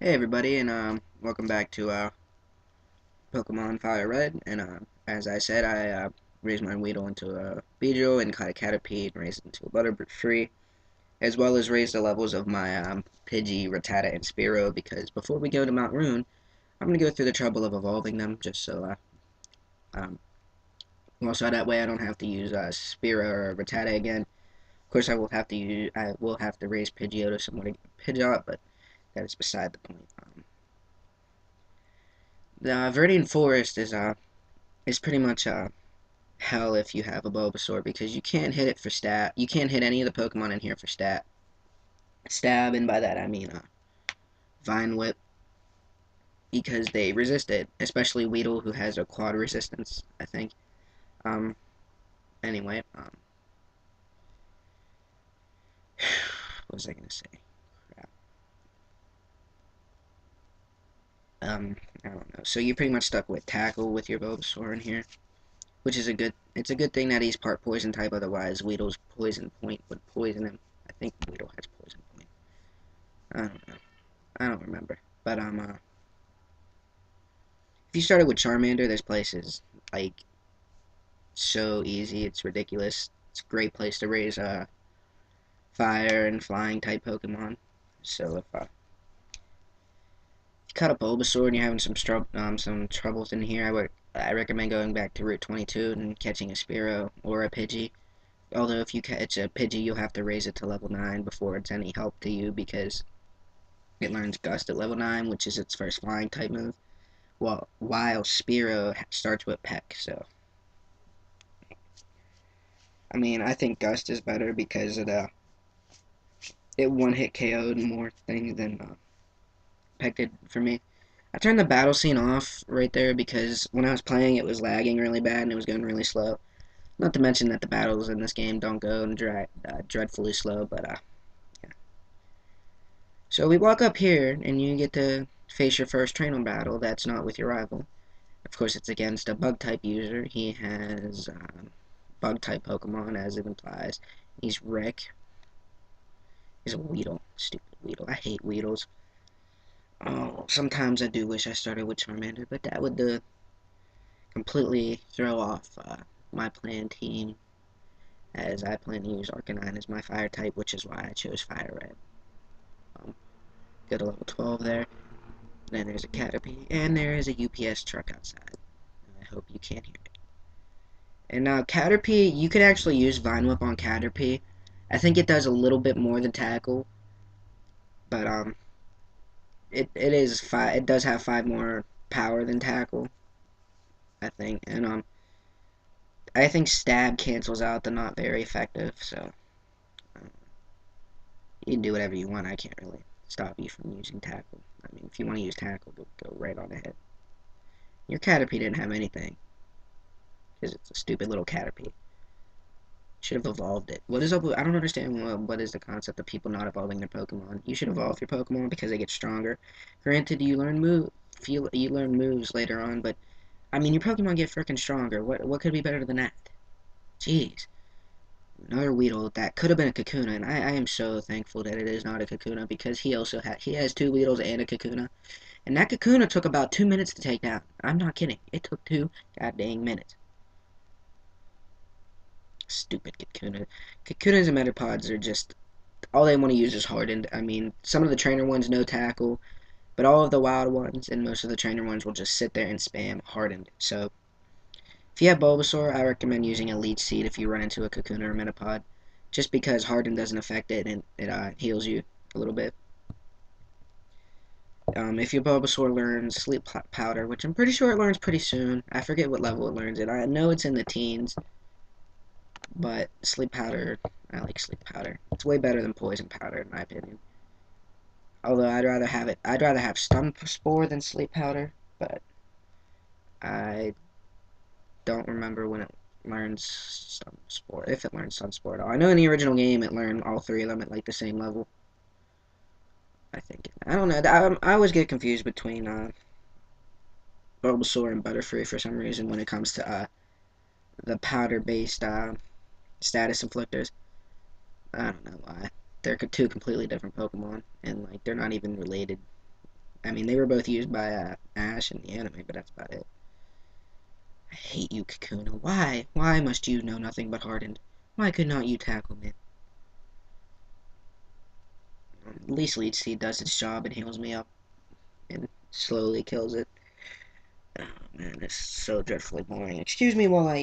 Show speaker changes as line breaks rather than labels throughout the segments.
Hey everybody, and welcome back to Pokemon Fire Red. And as I said, I raised my Weedle into a Beedrill and caught a Caterpie and raised it into a Butterfree, as well as raised the levels of my Pidgey, Rattata, and Spearow. Because before we go to Mount Rune, I'm gonna go through the trouble of evolving them, just so um, also that way I don't have to use Spearow or Rattata again. Of course, I will have to raise Pidgeotto somewhere to get Pidgeot, but that is beside the point. The Viritian Forest is pretty much hell if you have a Bulbasaur because you can't hit it for stat. You can't hit any of the Pokemon in here for stab, and by that I mean Vine Whip because they resist it, especially Weedle who has a quad resistance, I think. Um, anyway, what was I gonna say? Crap. I don't know. So you're pretty much stuck with Tackle with your Bulbasaur in here, which is it's a good thing that he's part Poison type. Otherwise, Weedle's Poison Point would poison him. I think Weedle has Poison Point. I don't know. I don't remember. But if you started with Charmander, this place is like so easy. It's ridiculous. It's a great place to raise fire and flying type Pokemon. So if you cut a Bulbasaur and you're having some troubles in here, I recommend going back to Route 22 and catching a Spearow or a Pidgey. Although if you catch a Pidgey, you'll have to raise it to level 9 before it's any help to you because it learns Gust at level 9, which is its first flying type move. While Spearow starts with Peck, so I mean, I think Gust is better because it one hit KO'd more things than Peck did for me. I turned the battle scene off right there because when I was playing, it was lagging really bad and it was going really slow. Not to mention that the battles in this game don't go dreadfully slow, but yeah. So we walk up here and you get to face your first trainer battle. That's not with your rival. Of course, it's against a bug type user. He has bug type Pokemon, as it implies. He's Rick. He's a Weedle. Stupid Weedle. I hate Weedles. Oh, sometimes I do wish I started with Charmander, but that would completely throw off my plan team, as I plan to use Arcanine as my fire type, which is why I chose Fire Red. Um, Go to level 12 there. Then there's a Caterpie, and there is a UPS truck outside. I hope you can't hear it. And now Caterpie, you could actually use Vine Whip on Caterpie. I think it does a little bit more than Tackle, but it does have 5 more power than Tackle, I think. And I think Stab cancels out the not very effective, so you can do whatever you want. I can't really stop you from using Tackle. I mean, if you want to use Tackle, go right on ahead. Your Caterpie didn't have anything, because it's a stupid little Caterpie. Should have evolved it. What is up? I don't understand what is the concept of people not evolving their Pokemon. You should evolve your Pokemon because they get stronger. Granted, you learn moves later on, but I mean, your Pokemon get freaking stronger. What could be better than that? Jeez. Another Weedle that could have been a Kakuna, and I am so thankful that it is not a Kakuna because he has 2 Weedles and a Kakuna, and that Kakuna took about 2 minutes to take down. I'm not kidding. It took 2 goddamn minutes. Stupid Kakuna. Kakunas and Metapods are just all they want to use is hardened. I mean, some of the trainer ones no tackle, but all of the wild ones and most of the trainer ones will just sit there and spam hardened. So if you have Bulbasaur, I recommend using a Leech Seed if you run into a Kakuna or Metapod, just because hardened doesn't affect it and it heals you a little bit. If your Bulbasaur learns Sleep Powder, which I'm pretty sure it learns pretty soon, I forget what level it learns it. I know it's in the teens, but Sleep Powder, I like Sleep Powder. It's way better than Poison Powder in my opinion. Although I'd rather have Stun Spore than Sleep Powder, but I don't remember when it learns Stun Spore, if it learns Stun Spore at all. I know in the original game it learned all 3 of them at like the same level. I think. I don't know. I always get confused between Bulbasaur and Butterfree for some reason when it comes to the powder-based status inflictors. I don't know why. They're 2 completely different Pokemon, and like they're not even related. I mean, they were both used by Ash in the anime, but that's about it. I hate you, Kakuna. Why? Why must you know nothing but hardened? Why could not you tackle me? At least Leech Seed does its job and heals me up and slowly kills it. Oh man, it's so dreadfully boring. Excuse me while I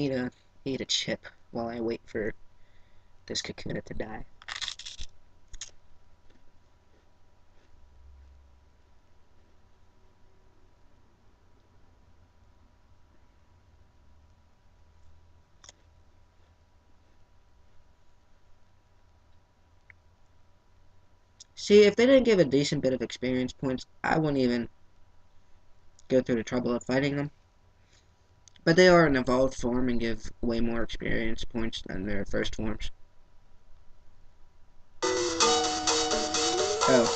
eat a chip while I wait for this Kakuna to die. See, if they didn't give a decent bit of experience points, I wouldn't even go through the trouble of fighting them. But they are an evolved form and give way more experience points than their first forms. Oh,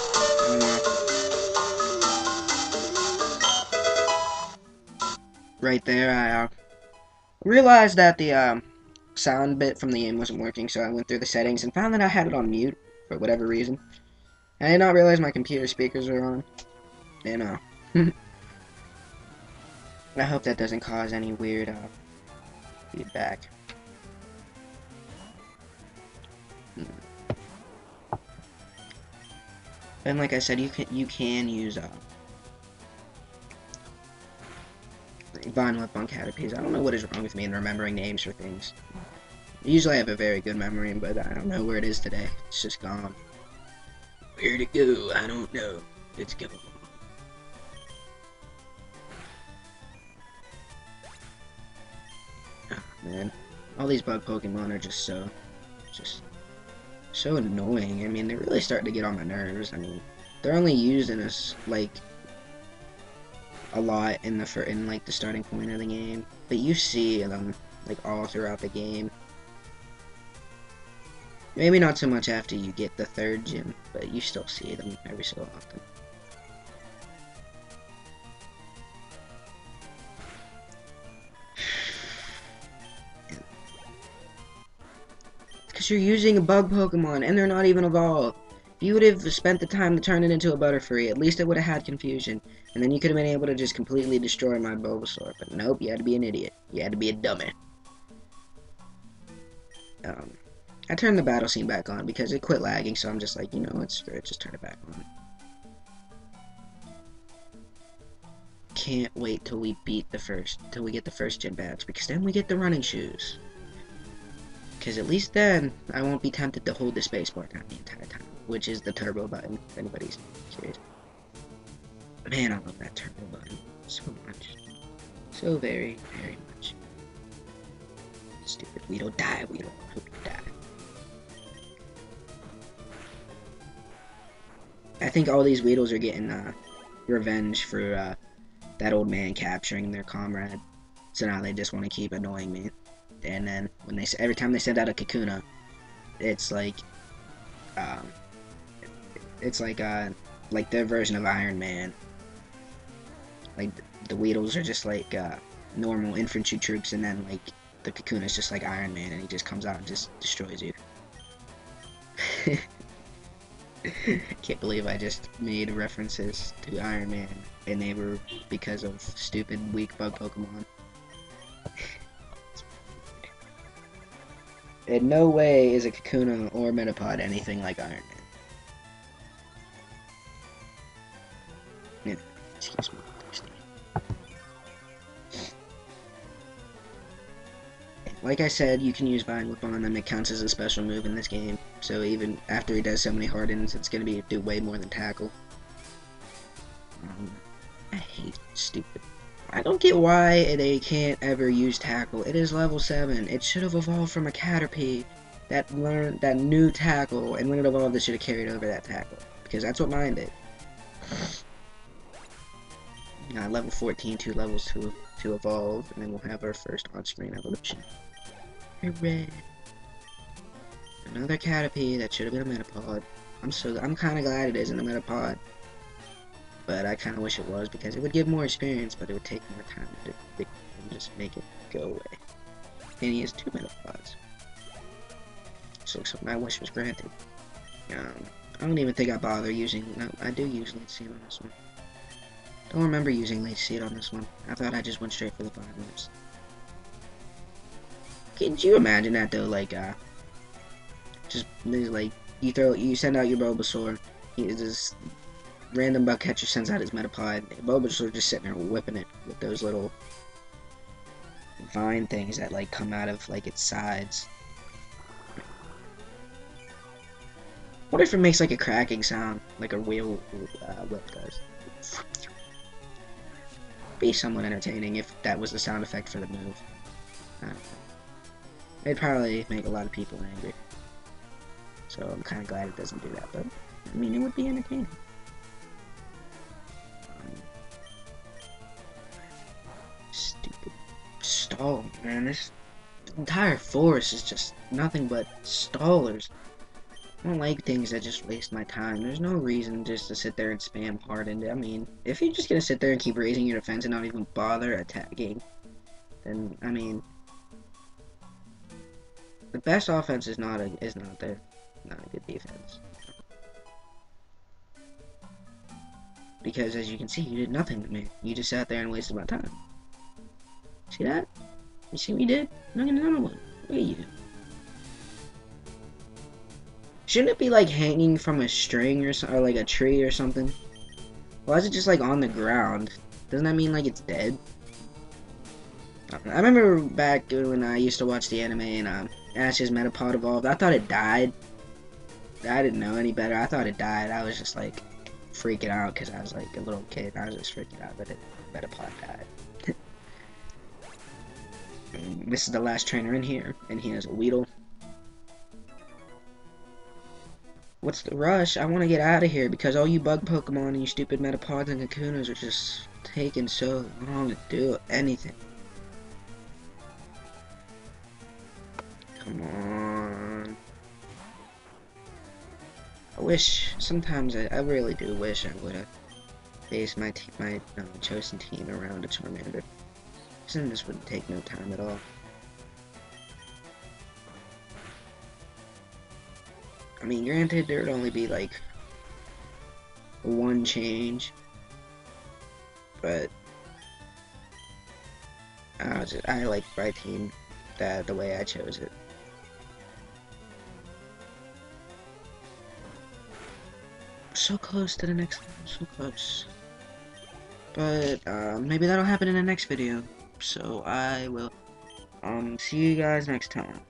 right there, I realized that the sound bit from the game wasn't working, so I went through the settings and found that I had it on mute for whatever reason. I did not realize my computer speakers were on. And I hope that doesn't cause any weird feedback. And like I said, you can use Vine Whip on Caterpies. I don't know what is wrong with me in remembering names for things. Usually I have a very good memory, but I don't know where it is today. It's just gone. Where'd it go? I don't know. It's gone. Oh, man. All these bug Pokemon are just so annoying. I mean, they're really starting to get on my nerves. I mean, they're only used in this, like, a lot in like the starting point of the game, but you see them like all throughout the game. Maybe not so much after you get the third gym, but you still see them every so often. Because you're using a bug Pokemon and they're not even evolved. If you would have spent the time to turn it into a Butterfree, at least it would have had confusion. And then you could have been able to just completely destroy my Bulbasaur. But nope, you had to be an idiot. You had to be a dummy. I turned the battle scene back on because it quit lagging, so I'm just like, you know what, screw it, just turn it back on. Can't wait till we get the first gym badge, because then we get the running shoes. Because at least then, I won't be tempted to hold the spacebar down the entire time, which is the turbo button, if anybody's curious. Man, I love that turbo button so much. So very, very much. Stupid Weedle, die, Weedle. I hope you die. I think all these Weedles are getting revenge for that old man capturing their comrade. So now they just want to keep annoying me. And then when every time they send out a Kakuna, it's like their version of Iron Man. Like the Weedles are just like normal infantry troops, and then like the Kakuna is just like Iron Man, and he just comes out and just destroys you. Can't believe I just made references to Iron Man, and they were because of stupid weak bug Pokemon. In no way is a Kakuna or Metapod anything like Iron Man. Excuse me. Like I said, you can use Vine Whip on them. It counts as a special move in this game. So even after he does so many hardens, it's going to do way more than tackle. I hate stupid. I don't get why they can't ever use tackle. It is level 7. It should have evolved from a Caterpie that learned that new tackle, and when it evolved, it should have carried over that tackle, because that's what mine did. Level 14, 2 levels to evolve, and then we'll have our first on-screen evolution. Hooray! Another Caterpie that should have been a Metapod. I'm kind of glad it isn't a Metapod, but I kind of wish it was, because it would give more experience, but it would take more time to just make it go away. And he has 2 Metapods, so my wish was granted. I don't even think I bother using. No, I do use Leech Seed on this one. Don't remember using Late Seed on this one. I thought I just went straight for the 5 moves. Could you imagine that though? Like, just like you send out your Bulbasaur, this random bug catcher sends out his Metapod. Bulbasaur just sitting there whipping it with those little vine things that like come out of like its sides. What if it makes like a cracking sound, like a wheel whip does? Be somewhat entertaining if that was the sound effect for the move. I don't know. It'd probably make a lot of people angry. So I'm kind of glad it doesn't do that, but I mean, it would be entertaining. Stupid stall, man. This entire forest is just nothing but stallers. I don't like things that just waste my time. There's no reason just to sit there and spam hardened. I mean, if you're just gonna sit there and keep raising your defense and not even bother attacking, then I mean, the best offense is not a good defense. Because as you can see, you did nothing to me. You just sat there and wasted my time. See that? You see what you did? Look at another one. Look at you. Shouldn't it be like hanging from a string or like a tree or something? Why is it just like on the ground? Doesn't that mean like it's dead? I remember back when I used to watch the anime and Ash's Metapod evolved. I thought it died. I didn't know any better. I thought it died. I was just like freaking out because I was like a little kid. I was just freaking out that Metapod died. This is the last trainer in here, and he has a Weedle. What's the rush? I want to get out of here because all you bug Pokemon and you stupid Metapods and Kakunas are just taking so long to do anything. Come on. I wish, sometimes I really do wish I would have based my chosen team around a Charmander. This wouldn't take no time at all. I mean, granted, there would only be like one change, but I like my team the way I chose it. So close to the next one, so close. But maybe that'll happen in the next video. So I will see you guys next time.